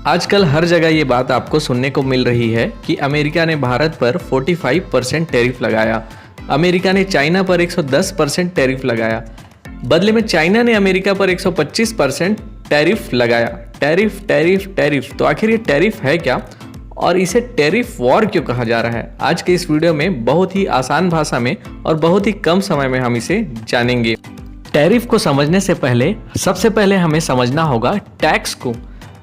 आजकल हर जगह ये बात आपको सुनने को मिल रही है कि अमेरिका ने भारत पर 45% टैरिफ लगाया, अमेरिका ने चाइना पर 110% टैरिफ लगाया, बदले में चाइना ने अमेरिका पर 125% टैरिफ लगाया। टैरिफ टैरिफ टैरिफ, तो आखिर ये टैरिफ है क्या और इसे टैरिफ वॉर क्यों कहा जा रहा है? आज के इस वीडियो में बहुत ही आसान भाषा में और बहुत ही कम समय में हम इसे जानेंगे। टैरिफ को समझने से पहले सबसे पहले हमें समझना होगा टैक्स को।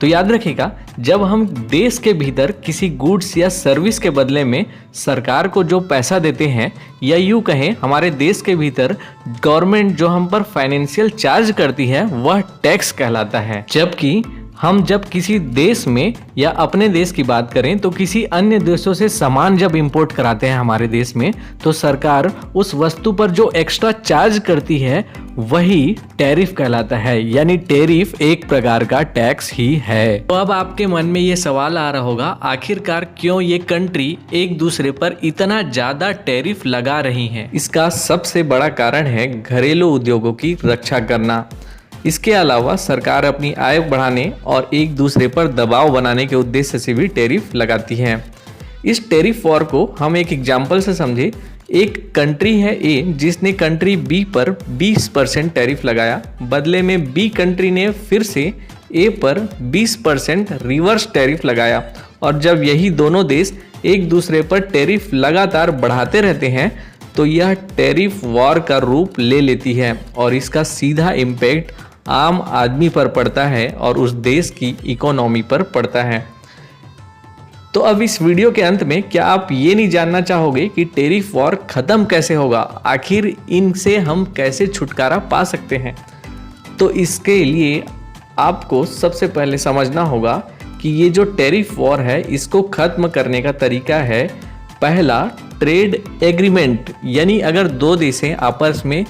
तो याद रखिएगा, जब हम देश के भीतर किसी गुड्स या सर्विस के बदले में सरकार को जो पैसा देते हैं, या यूं कहें हमारे देश के भीतर गवर्नमेंट जो हम पर फाइनेंशियल चार्ज करती है, वह टैक्स कहलाता है। जबकि हम जब किसी देश में या अपने देश की बात करें तो किसी अन्य देशों से सामान जब इंपोर्ट कराते हैं हमारे देश में, तो सरकार उस वस्तु पर जो एक्स्ट्रा चार्ज करती है वही टैरिफ कहलाता है। यानी टैरिफ एक प्रकार का टैक्स ही है। तो अब आपके मन में ये सवाल आ रहा होगा, आखिरकार क्यों ये कंट्री एक दूसरे पर इतना ज्यादा टैरिफ लगा रही हैं? इसका सबसे बड़ा कारण है घरेलू उद्योगों की रक्षा करना। इसके अलावा सरकार अपनी आय बढ़ाने और एक दूसरे पर दबाव बनाने के उद्देश्य से भी टैरिफ लगाती है। इस टैरिफ वॉर को हम एक एग्जाम्पल से समझे। एक कंट्री है ए, जिसने कंट्री बी पर 20% टैरिफ लगाया, बदले में बी कंट्री ने फिर से ए पर 20% रिवर्स टैरिफ लगाया। और जब यही दोनों देश एक दूसरे पर टैरिफ लगातार बढ़ाते रहते हैं तो यह टैरिफ वॉर का रूप ले लेती है और इसका सीधा इम्पैक्ट आम आदमी पर पड़ता है और उस देश की इकोनॉमी पर पड़ता है। तो अब इस वीडियो के अंत में क्या आप ये नहीं जानना चाहोगे कि टैरिफ वॉर खत्म कैसे होगा? आखिर इनसे हम कैसे छुटकारा पा सकते हैं? तो इसके लिए आपको सबसे पहले समझना होगा कि ये जो टैरिफ वॉर है, इसको खत्म करने का तरीका है पहला, ट्रेड एग्रीमेंट। यानी अगर दो देशें आपस में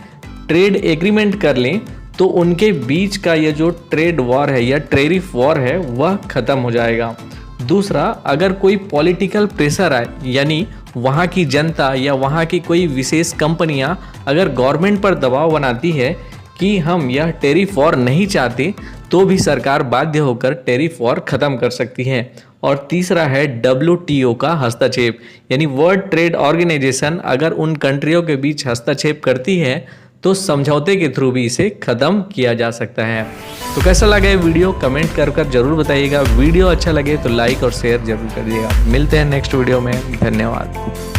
ट्रेड एग्रीमेंट कर लें तो उनके बीच का ये जो ट्रेड वॉर है या टैरिफ वॉर है वह खत्म हो जाएगा। दूसरा, अगर कोई पॉलिटिकल प्रेशर आए, यानी वहाँ की जनता या वहाँ की कोई विशेष कंपनियाँ अगर गवर्नमेंट पर दबाव बनाती है कि हम यह टैरिफ वॉर नहीं चाहते, तो भी सरकार बाध्य होकर टैरिफ वॉर खत्म कर सकती है। और तीसरा है WTO का हस्तक्षेप, यानी वर्ल्ड ट्रेड ऑर्गेनाइजेशन अगर उन कंट्रियों के बीच हस्तक्षेप करती है तो समझौते के थ्रू भी इसे खत्म किया जा सकता है। तो कैसा लगा ये वीडियो कमेंट कर जरूर बताइएगा। वीडियो अच्छा लगे तो लाइक और शेयर जरूर करिएगा। मिलते हैं नेक्स्ट वीडियो में। धन्यवाद।